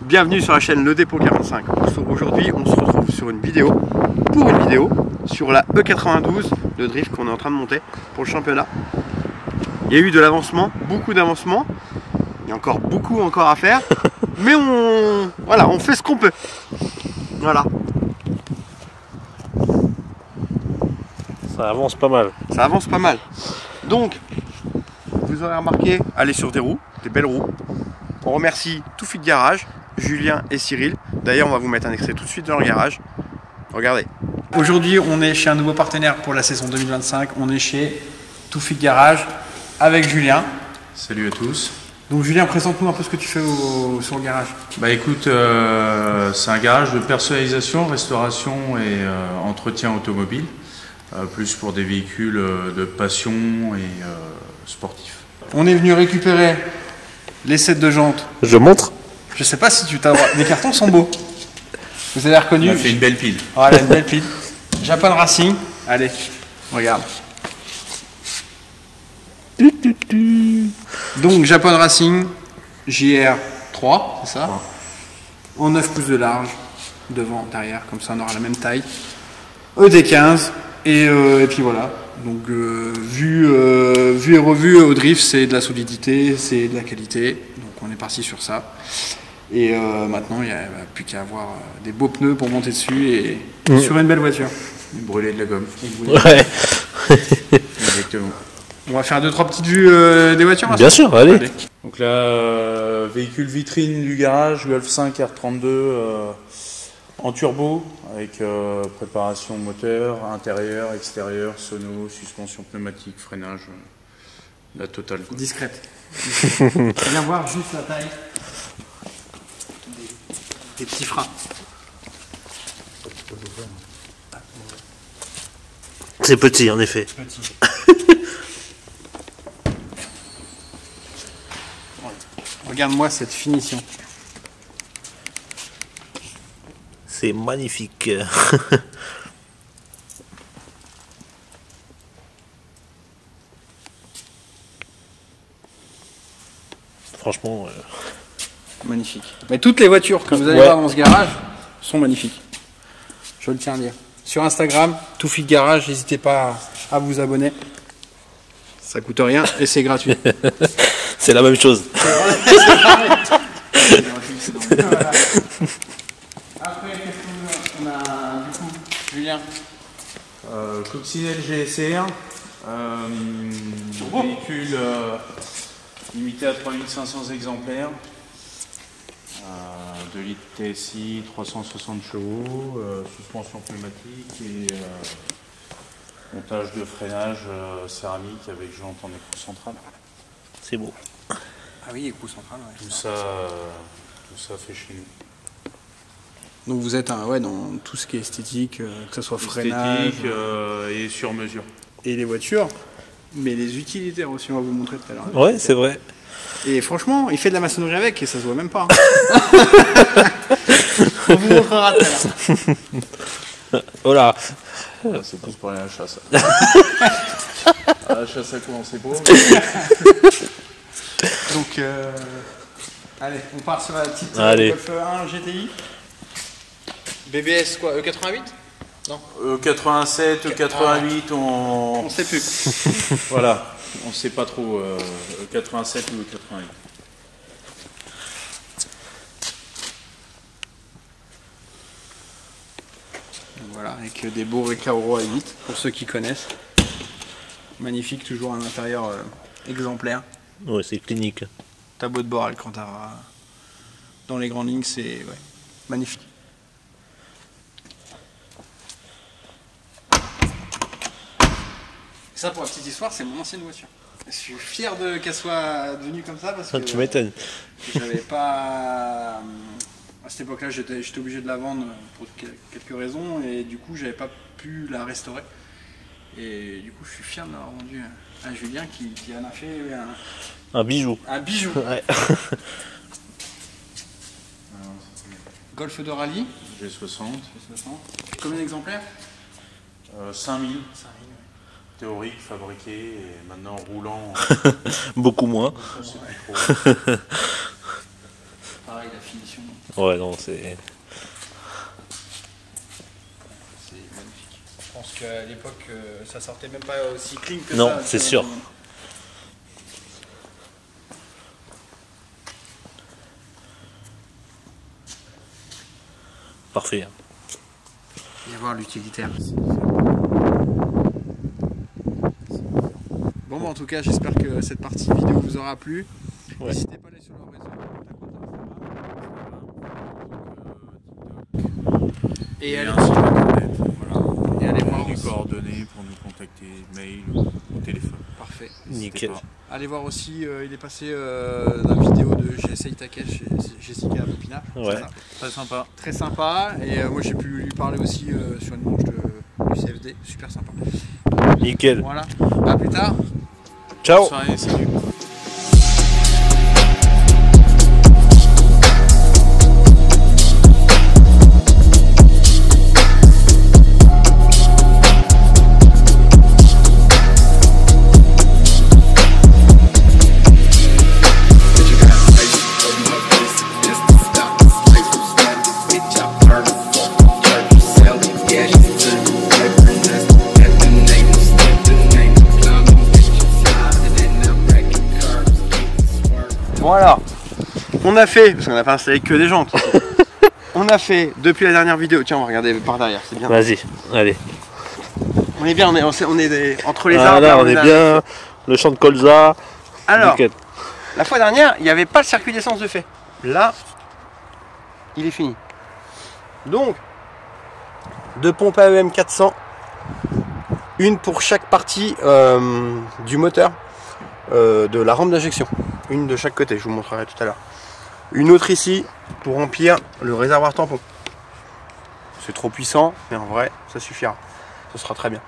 Bienvenue sur la chaîne Le Dépôt 45. Aujourd'hui on se retrouve sur une vidéo, sur la E92, le drift qu'on est en train de monter pour le championnat. Il y a eu de l'avancement, beaucoup d'avancement, il y a encore beaucoup à faire, mais on fait ce qu'on peut. Voilà. Ça avance pas mal. Ça avance pas mal. Donc, vous aurez remarqué, allez sur des roues, des belles roues. On remercie Toufik Garage, Julien et Cyril. D'ailleurs, on va vous mettre un extrait tout de suite dans le garage. Regardez. Aujourd'hui, on est chez un nouveau partenaire pour la saison 2025. On est chez Toufik Garage avec Julien. Salut à tous. Donc Julien, présente-nous un peu ce que tu fais sur le garage. Bah écoute, c'est un garage de personnalisation, restauration et entretien automobile. Plus pour des véhicules de passion et sportifs. On est venu récupérer les sets de jantes. Je montre. Je sais pas si tu t'as... Les cartons sont beaux. Vous avez reconnu. On a fait une belle pile. Voilà, une belle pile. Japan Racing. Allez, regarde. Donc Japan Racing JR3, c'est ça? En 9 pouces de large, devant, derrière, comme ça on aura la même taille. ED15 et puis voilà. Donc vu et revu au drift, c'est de la solidité, c'est de la qualité. Donc on est parti sur ça. Et maintenant il n'y a plus qu'à avoir des beaux pneus pour monter dessus et sur une belle voiture. Et brûler de la gomme. Ouais. Exactement. On va faire 2-3 petites vues des voitures. Bien sûr, allez. Donc là, véhicule vitrine du garage, Golf 5 R32 en turbo, avec préparation moteur, intérieur, extérieur, sono, suspension pneumatique, freinage, la totale. Quoi. Discrète. Viens voir juste la taille des petits freins. C'est petit en effet. Petit. Regarde-moi cette finition. C'est magnifique. Franchement. Magnifique. Mais toutes les voitures que vous allez voir dans ce garage sont magnifiques. Je le tiens à dire. Sur Instagram, Toufik Garage, n'hésitez pas à vous abonner. Ça coûte rien et c'est gratuit. C'est la même chose. Voilà. Après, qu'est-ce qu'on a du coup, Julien? Coccinelle GSR, véhicule limité à 3500 exemplaires, 2 litres TSI, 360 chevaux, suspension pneumatique et montage de freinage céramique avec jante en écrou central. C'est beau. Ah oui, écrou central. Ouais. Tout ça fait chez nous. Donc vous êtes dans tout ce qui est esthétique, que ce soit freinage esthétique et sur mesure. et les voitures, mais les utilitaires aussi, on va vous montrer tout à l'heure. Ouais, c'est vrai. Et franchement, il fait de la maçonnerie avec et ça se voit même pas. Hein. On vous montrera tout à l'heure. Voilà. C'est plus pour aller à la chasse. À la chasse à quoi on sait pas. Donc, allez, on part sur la petite Golf 1 GTI. BBS quoi, E88 Non. E87, E88, on sait plus. Voilà, on sait pas trop E87 ou E88. voilà, avec des beaux Recaro à 8 pour ceux qui connaissent. Magnifique, toujours un intérieur exemplaire. Ouais, c'est clinique. Tableau de bord Alcantara. Dans les grandes lignes, c'est magnifique. Ça, pour la petite histoire, c'est mon ancienne voiture. Je suis fier qu'elle soit devenue comme ça parce que Tu m'étonnes. j'avais pas. À cette époque-là, j'étais obligé de la vendre pour quelques raisons et du coup, j'avais pas pu la restaurer. Et du coup, je suis fier de l'avoir vendu à Julien qui en a fait Un bijou. un bijou. Ouais. Golf de rallye. G60. Combien d'exemplaires? 5000. Théorique, fabriqué et maintenant roulant. Beaucoup moins. C'est plus trop. Pareil, la finition. Ouais, non, c'est... C'est magnifique. Je pense qu'à l'époque, ça sortait même pas aussi clean que Non, ça. c'est sûr. Parfait. Viens voir l'utilitaire. Bon, en tout cas, j'espère que cette partie vidéo vous aura plu. Ouais. N'hésitez pas à aller sur leur réseau. Et allez, un site internet. voilà. Et allez voir Les aussi. coordonnées pour nous contacter, mail ou téléphone. Parfait. Nickel. N'hésitez Allez voir aussi, il est passé dans la vidéo de GSI Takesh et Jessica Pépina. Ouais. pas. Très sympa. Très sympa. Et moi j'ai pu lui parler aussi sur une manche du CFD. Super sympa. Nickel. Voilà. À plus tard. Ciao. Bonne soirée, salut. Bon alors, on a fait, parce qu'on n'a pas installé que des jantes. On a fait depuis la dernière vidéo. Tiens, on va regarder par derrière, c'est bien. Vas-y, allez. On est bien, on est entre les Ah, arbres. là, on est bien. Le champ de colza. Alors, Nickel. la fois dernière, il n'y avait pas le circuit d'essence de fait. Là, il est fini. Donc, deux pompes AEM 400. Une pour chaque partie du moteur de la rampe d'injection. Une de chaque côté, je vous montrerai tout à l'heure. Une autre ici pour remplir le réservoir tampon. C'est trop puissant, mais en vrai, ça suffira. Ce sera très bien.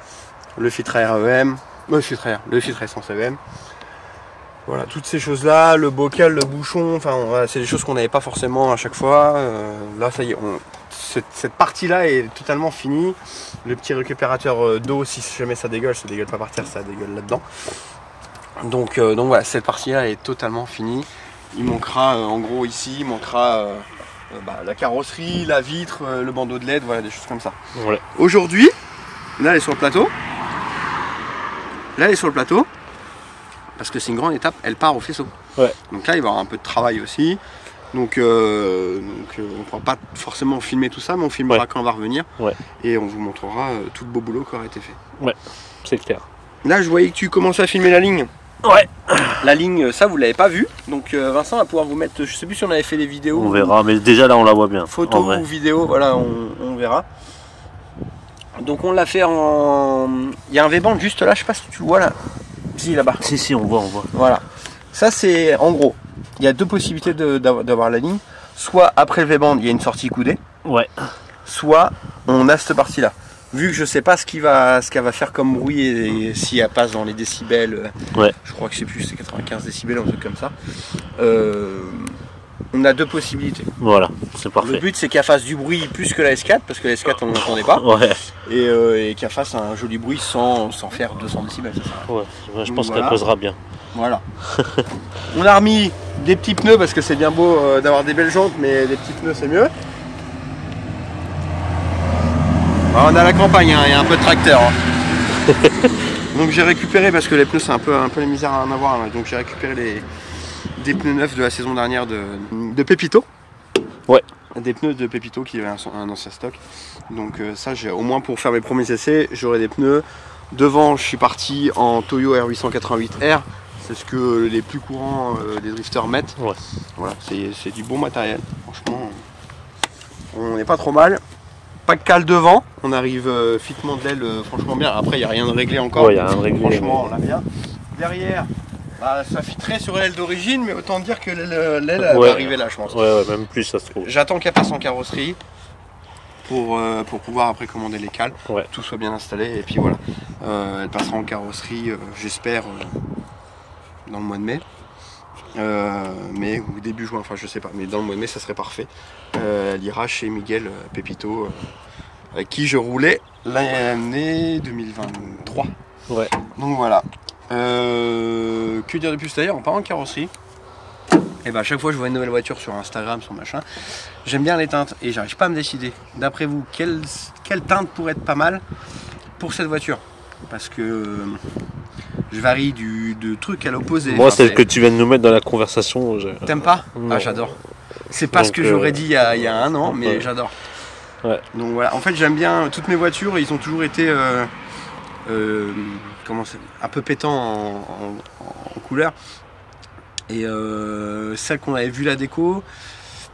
Le filtre à REM, le filtre essence AEM. Voilà, toutes ces choses-là, le bocal, le bouchon, enfin, voilà, c'est des choses qu'on n'avait pas forcément à chaque fois. Là, ça y est, cette partie-là est totalement finie. Le petit récupérateur d'eau, si jamais ça dégueule pas par terre, ça dégueule là-dedans. Donc voilà, cette partie-là est totalement finie. Il manquera, en gros ici, il manquera la carrosserie, la vitre, le bandeau de LED, voilà, des choses comme ça. Voilà. Aujourd'hui, là elle est sur le plateau. Là elle est sur le plateau. Parce que c'est une grande étape, elle part au faisceau. Ouais. Donc là il va y avoir un peu de travail aussi. Donc on ne pourra pas forcément filmer tout ça, mais on filmera quand on va revenir. Ouais. Et on vous montrera tout le beau boulot qui aura été fait. Ouais, c'est clair. Là je voyais que tu commençais à filmer la ligne. Ouais. La ligne, ça vous l'avez pas vu. Donc Vincent va pouvoir vous mettre, je sais plus si on avait fait des vidéos. On verra, mais déjà là on la voit bien. Photo ou vidéo, voilà, on verra. Donc on l'a fait en... Il y a un V-band juste là, je sais pas si tu le vois là. Si, là-bas. Si, on voit. Voilà. Ça c'est en gros, il y a deux possibilités d'avoir la ligne. Soit après le V-band, il y a une sortie coudée. Ouais. Soit on a cette partie là. Vu que je sais pas ce qu'elle va faire comme bruit et si elle passe dans les décibels, je crois que c'est 95 décibels, un truc comme ça. On a deux possibilités. Voilà, c'est parfait. Le but c'est qu'elle fasse du bruit plus que la S4 parce que la S4 on n'entendait pas. Ouais. Et qu'elle fasse un joli bruit sans faire 200 décibels. Ouais, je pense Voilà. qu'elle causera bien. Voilà. On a remis des petits pneus parce que c'est bien beau d'avoir des belles jantes, mais des petits pneus c'est mieux. Alors, on a la campagne, hein, il y a un peu de tracteur. Hein. Donc j'ai récupéré, parce que les pneus c'est un peu la misère à en avoir, hein, donc j'ai récupéré des pneus neufs de la saison dernière de Pépito. Ouais. des pneus de Pépito qui avait un ancien stock. Donc ça, j'ai au moins pour faire mes premiers essais, j'aurai des pneus. Devant, je suis parti en Toyo R888R. C'est ce que les plus courants des drifters mettent. Ouais. Voilà, c'est du bon matériel. Franchement, on n'est pas trop mal. Pas de cale devant, on arrive fitement de l'aile franchement bien. Après, il n'y a rien de réglé encore. Ouais, il y a rien de réglé. Franchement, on l'a bien. Derrière, bah, ça fit sur l'aile d'origine, mais autant dire que l'aile va arriver là, je pense. Ouais, même plus, ça se trouve. J'attends qu'elle passe en carrosserie pour pouvoir après commander les cales. Ouais. Tout soit bien installé. Et puis voilà, elle passera en carrosserie, j'espère, dans le mois de mai. Mais ou début juin, enfin je sais pas, mais dans le mois de mai ça serait parfait. Elle ira chez Miguel Pépito, avec qui je roulais l'année 2023. Ouais. Donc voilà. Que dire de plus d'ailleurs, en parlant de carrosserie, et ben à chaque fois que je vois une nouvelle voiture sur Instagram, sur machin, j'aime bien les teintes et j'arrive pas à me décider. D'après vous, quelle teinte pourrait être pas mal pour cette voiture? Parce que je varie de truc à l'opposé. Moi, celle que tu viens de nous mettre dans la conversation, t'aimes pas? Non. Ah, j'adore. C'est pas ce que j'aurais dit il y a un an, mais j'adore. Ouais. Donc voilà, en fait j'aime bien toutes mes voitures, ils ont toujours été un peu pétants en couleur. Et celle qu'on avait vue la déco,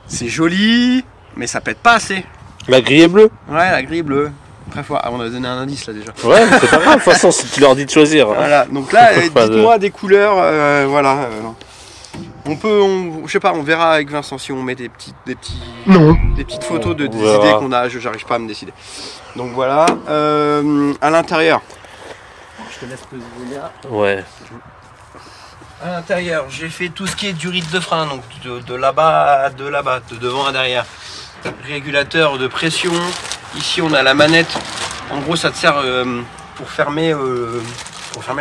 c'est joli, mais ça pète pas assez. La grille est bleue? Ouais, la grille bleue. Très fort. Ah, on a donné un indice là déjà. Ouais, mais c'est pas grave, de toute façon, si tu leur dis de choisir. Voilà, donc là, dites-moi des couleurs, voilà. Je sais pas, on verra avec Vincent si on met des petites photos des idées qu'on a. J'arrive pas à me décider. Donc voilà. À l'intérieur. Je te laisse peser là. Ouais. À l'intérieur, j'ai fait tout ce qui est du rythme de frein, donc de là-bas à de là-bas, de devant à derrière. Régulateur de pression. Ici, on a la manette. En gros, ça te sert pour fermer le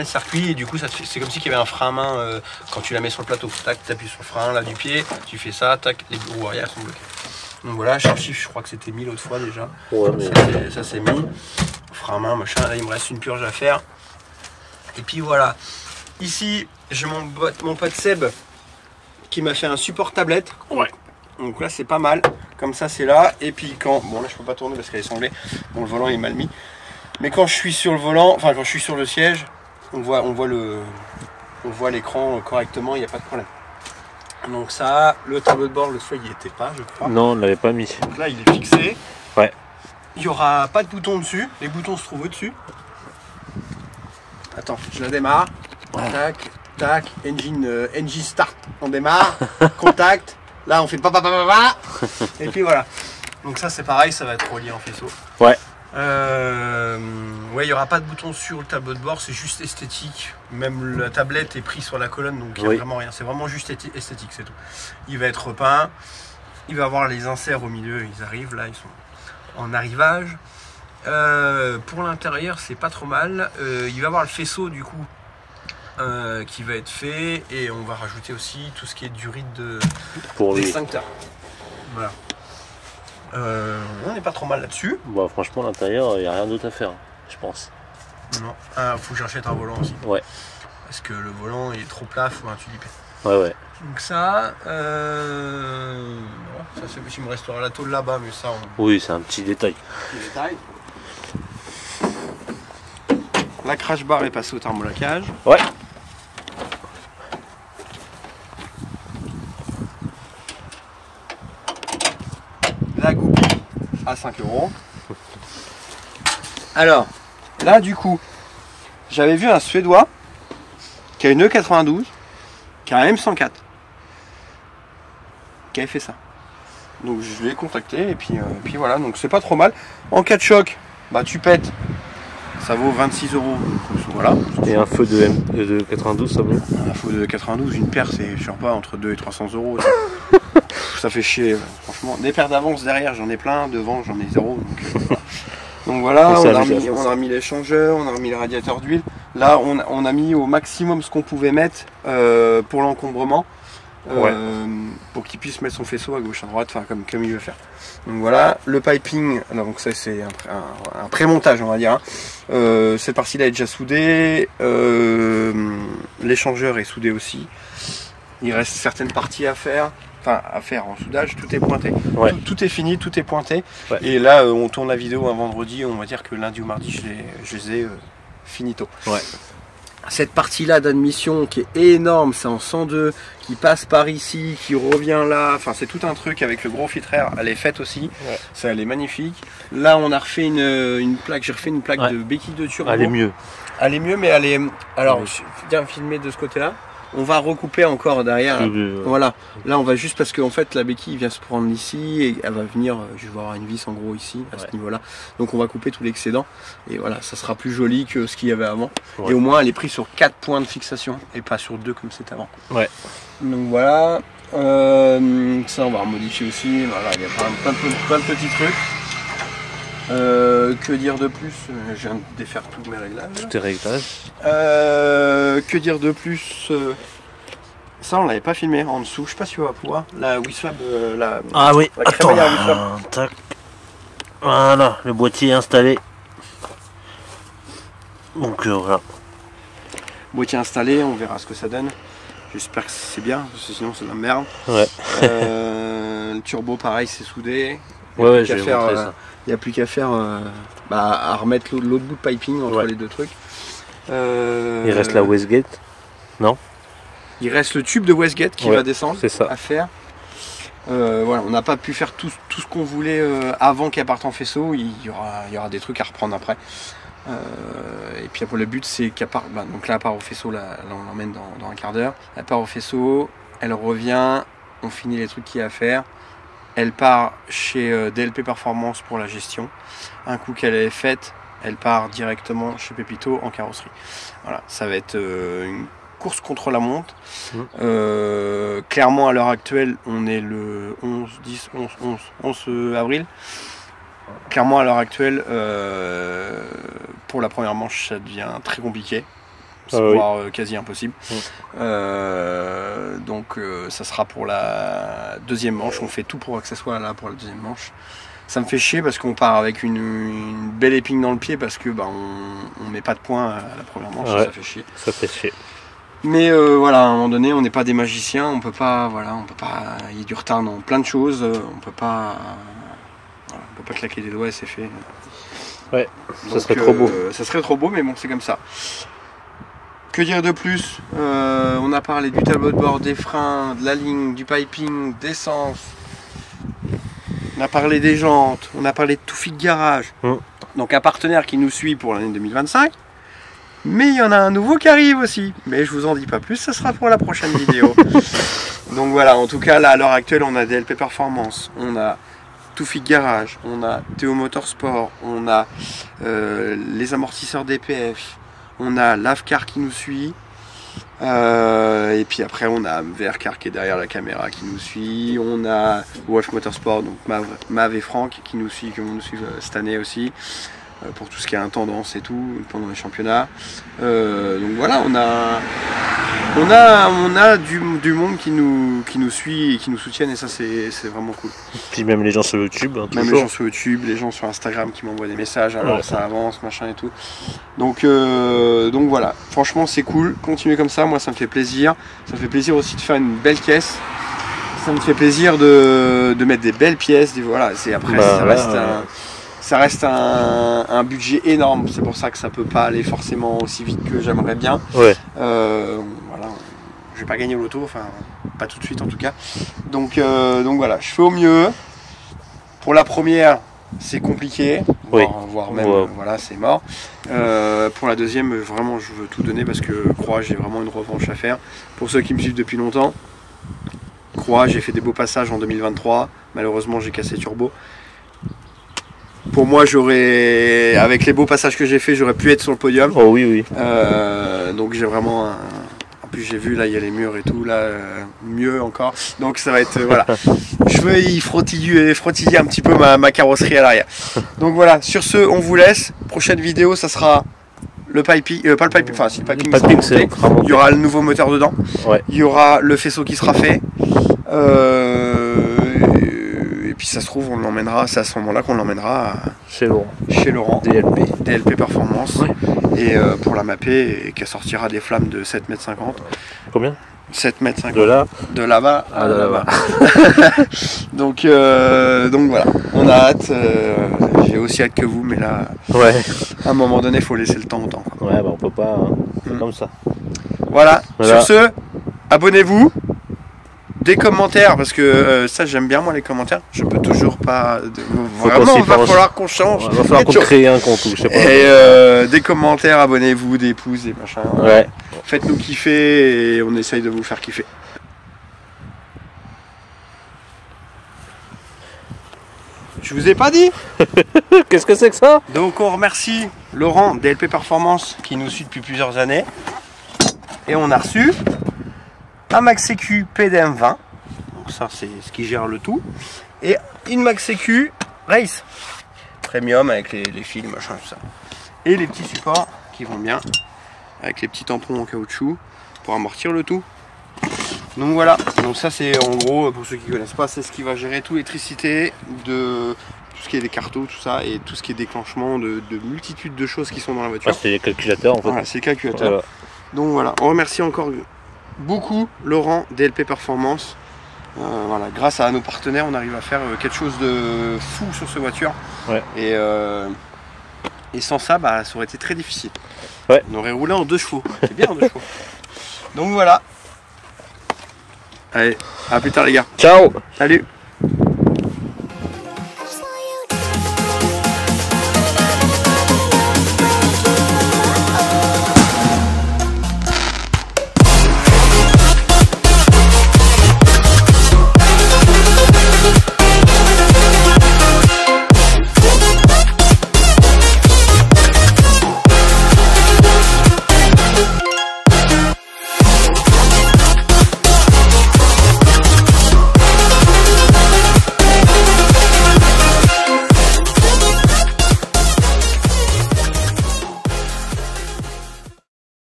circuit, et du coup, c'est comme si il y avait un frein à main quand tu la mets sur le plateau. Tac, tu appuies sur le frein là du pied, tu fais ça, tac, les roues arrière sont bloquées. Donc voilà, je crois que c'était mis l'autre fois déjà. Ouais, Ça c'est mis. Frein à main, machin. Là, il me reste une purge à faire. Et puis voilà. Ici, j'ai mon pote Seb qui m'a fait un support tablette. Ouais. Donc là, c'est pas mal. Comme ça, c'est là. Et puis quand... Bon, là, je peux pas tourner parce qu'elle est sanglée. Bon, le volant est mal mis. Mais quand je suis sur le volant, enfin, quand je suis sur le siège, on voit l'écran correctement, il n'y a pas de problème. Donc ça, le tableau de bord, le fois, il n'y était pas, je crois. Non, on ne l'avait pas mis. Donc là, il est fixé. Ouais. Il n'y aura pas de bouton dessus. Les boutons se trouvent au-dessus. Attends, je la démarre. Tac, tac, engine start. On démarre. Contact. Là, on fait pa. Et puis voilà. Donc ça, c'est pareil, ça va être relié en faisceau. Ouais. Ouais, il n'y aura pas de bouton sur le tableau de bord, c'est juste esthétique. Même la tablette est prise sur la colonne, donc il n'y a vraiment rien. C'est vraiment juste esthétique, c'est tout. Il va être peint. Il va avoir les inserts au milieu, ils arrivent là, ils sont en arrivage. Pour l'intérieur, c'est pas trop mal. Il va avoir le faisceau du coup qui va être fait, et on va rajouter aussi tout ce qui est du rythme d'extincteur. Voilà. On n'est pas trop mal là-dessus. Bah, franchement, à l'intérieur, il n'y a rien d'autre à faire, je pense. Non. Faut que j'achète un volant aussi. Ouais. Parce que le volant il est trop plat, faut un tulipé. Ouais. Donc ça, ça c'est possible, il me restera la tôle là-bas, mais ça Oui, c'est un petit détail. La crash bar est passée au thermolacage. Ouais. La goupille à 5 €. Alors, là du coup, j'avais vu un Suédois qui a une E92, qui a un M104, qui avait fait ça. Donc je l'ai contacté, et puis voilà, donc c'est pas trop mal. En cas de choc, bah tu pètes, ça vaut 26 €. Voilà. Et un feu de 92, ça vaut? Un feu de 92, une paire, c'est, je sais pas, entre 200 et 300 €. Ça fait chier, franchement. Des paires d'avance derrière, j'en ai plein, devant j'en ai 0. Donc voilà, on a remis les changeurs, on a remis les radiateurs d'huile. Là, on a mis au maximum ce qu'on pouvait mettre pour l'encombrement, pour qu'il puisse mettre son faisceau à gauche, à droite, enfin comme il veut faire. Donc voilà, le piping, donc ça c'est un pré-montage, on va dire. Cette partie-là est déjà soudée, l'échangeur est soudé aussi. Il reste certaines parties à faire. enfin à faire en soudage, tout est pointé. Ouais. Tout est fini, tout est pointé. Ouais. Et là, on tourne la vidéo un vendredi, on va dire que lundi ou mardi, je les ai finito. Ouais. Cette partie-là d'admission qui est énorme, c'est en 102, qui passe par ici, qui revient là, enfin c'est tout un truc avec le gros filtraire, elle est faite aussi, Ouais. ça elle est magnifique. Là on a refait une plaque, j'ai refait une plaque Ouais. de béquille de turbo. Elle est mieux. Elle est mieux, mais elle est... Alors, Oui. viens filmer de ce côté-là. On va recouper encore derrière. Voilà, là on va juste parce qu'en fait la béquille vient se prendre ici et elle va venir, je vais avoir une vis en gros ici, à ce niveau-là. Donc on va couper tout l'excédent et voilà, ça sera plus joli que ce qu'il y avait avant. Ouais. Et au moins elle est prise sur 4 points de fixation et pas sur 2 comme c'était avant. Ouais. Donc voilà, ça on va remodifier aussi, voilà, il y a plein de petits trucs. Que dire de plus? Je viens de défaire tous mes réglages. Tout est réglage. Que dire de plus? Ça on l'avait pas filmé en dessous, je sais pas si on va pouvoir. La Wiswab, Ah oui, la crémaillère Wiswab. tac. Voilà, le boîtier est installé. Donc voilà. Boîtier installé, on verra ce que ça donne. J'espère que c'est bien, parce que sinon c'est de la merde. Ouais. Le turbo pareil, c'est soudé. Ouais, je vais montrer ça. Il n'y a plus qu'à faire à remettre l'autre bout de piping entre les deux trucs. Il reste la Westgate. Il reste le tube de Westgate qui va descendre à faire. Voilà, on n'a pas pu faire tout ce qu'on voulait avant qu'elle parte en faisceau. Il y aura des trucs à reprendre après. Et puis après, le but c'est qu'elle part. Donc là, elle part au faisceau, là on l'emmène dans un quart d'heure. Elle part au faisceau, elle revient, on finit les trucs qu'il y a à faire. Elle part chez DLP Performance pour la gestion. Un coup qu'elle est faite, elle part directement chez Pépito en carrosserie. Voilà, ça va être une course contre la montre. Clairement, à l'heure actuelle, on est le 11 avril. Clairement, à l'heure actuelle, pour la première manche, ça devient très compliqué. Voire quasi impossible. Donc ça sera pour la deuxième manche. On fait tout pour que ça soit là pour la deuxième manche. Ça me fait chier parce qu'on part avec une belle épine dans le pied parce que on met pas de points à la première manche. Ça fait chier. Ça fait chier. Mais voilà, à un moment donné, on n'est pas des magiciens. On peut pas, il y a du retard dans plein de choses. On peut pas claquer des doigts et c'est fait. Ouais. Donc, ça serait trop beau. Ça serait trop beau, mais bon, c'est comme ça. Que dire de plus? On a parlé du tableau de bord, des freins, de la ligne, du piping, d'essence. On a parlé des jantes, on a parlé de tout fit garage. Donc un partenaire qui nous suit pour l'année 2025. Mais il y en a un nouveau qui arrive aussi. Mais je vous en dis pas plus, ça sera pour la prochaine vidéo. Donc voilà, en tout cas là à l'heure actuelle on a DLP Performance, on a tout fit garage, on a Théo Motorsport, on a les amortisseurs DPF. On a l'Avcar qui nous suit, et puis après on a VRCar qui est derrière la caméra qui nous suit, on a Wolf Motorsport, donc Mav et Franck qui nous suivent cette année aussi, pour tout ce qui est intendance et tout, pendant les championnats. Donc voilà, on a du monde qui nous suit et qui nous soutiennent et ça c'est vraiment cool. Puis même les gens sur YouTube. Même les gens sur YouTube, les gens sur Instagram qui m'envoient des messages, alors ça avance, machin et tout. Donc voilà, franchement c'est cool, continuez comme ça, moi ça me fait plaisir. Ça me fait plaisir aussi de faire une belle caisse. Ça me fait plaisir de mettre des belles pièces, voilà, ça reste un budget énorme, c'est pour ça que ça peut pas aller forcément aussi vite que j'aimerais bien. Ouais. Voilà, je vais pas gagner au loto, enfin pas tout de suite en tout cas. Donc voilà, je fais au mieux. Pour la première, c'est compliqué, voire même voilà, c'est mort. Pour la deuxième, vraiment je veux tout donner parce que Croix, j'ai vraiment une revanche à faire. Pour ceux qui me suivent depuis longtemps, Croix, j'ai fait des beaux passages en 2023, malheureusement j'ai cassé turbo. Pour moi, avec les beaux passages que j'ai fait, j'aurais pu être sur le podium. Oh oui. Donc j'ai vraiment en plus j'ai vu là il y a les murs et tout là, mieux encore. Donc ça va être voilà. Je veux y frottiller un petit peu ma carrosserie à l'arrière. Donc voilà, sur ce, on vous laisse. Prochaine vidéo, ça sera le piping, pas le piping, enfin si le piping sera monté, il y aura le nouveau moteur dedans. Ouais. Il y aura le faisceau qui sera fait. Et puis ça se trouve, on l'emmènera, c'est à ce moment-là qu'on l'emmènera chez Laurent. DLP Performance. Ouais. Et pour la mapper, et qu'elle sortira des flammes de 7,50 m. Combien 7 mètres 50. De là? De là-bas à là-bas. donc voilà, on a hâte. J'ai aussi hâte que vous, mais là, Ouais. à un moment donné, il faut laisser le temps au temps. Ouais, bah on peut pas. Hein. C'est comme ça. Voilà. Voilà. Sur ce, abonnez-vous. Des commentaires, parce que ça j'aime bien moi les commentaires. Je peux toujours pas. Vraiment, il va falloir qu'on change. Il va falloir qu'on crée un compte ou je sais pas. Et des commentaires, abonnez-vous, des pouces, des machins. Ouais. Faites-nous kiffer et on essaye de vous faire kiffer. Je vous ai pas dit. Qu'est-ce que c'est que ça? Donc on remercie Laurent DLP Performance qui nous suit depuis plusieurs années. Et on a reçu un Max Sécu PDM 20. Donc ça c'est ce qui gère le tout. Et une Max Sécu Race Premium avec les fils, machin, tout ça. Et les petits supports qui vont bien. Avec les petits tampons en caoutchouc pour amortir le tout. Donc voilà, donc ça c'est en gros, pour ceux qui ne connaissent pas, c'est ce qui va gérer toute l'électricité, de tout ce qui est des cartons, tout ça, et tout ce qui est déclenchement de multitudes de choses qui sont dans la voiture. Ah, c'est les calculateurs en fait. Voilà, c'est le calculateur. Donc voilà, on remercie encore beaucoup Laurent DLP Performance. Voilà, grâce à nos partenaires, on arrive à faire quelque chose de fou sur cette voiture. Ouais. Et sans ça, bah, ça aurait été très difficile. Ouais. On aurait roulé en 2 chevaux. C'est bien en 2 chevaux. Donc voilà. Allez, à plus tard les gars. Ciao. Salut.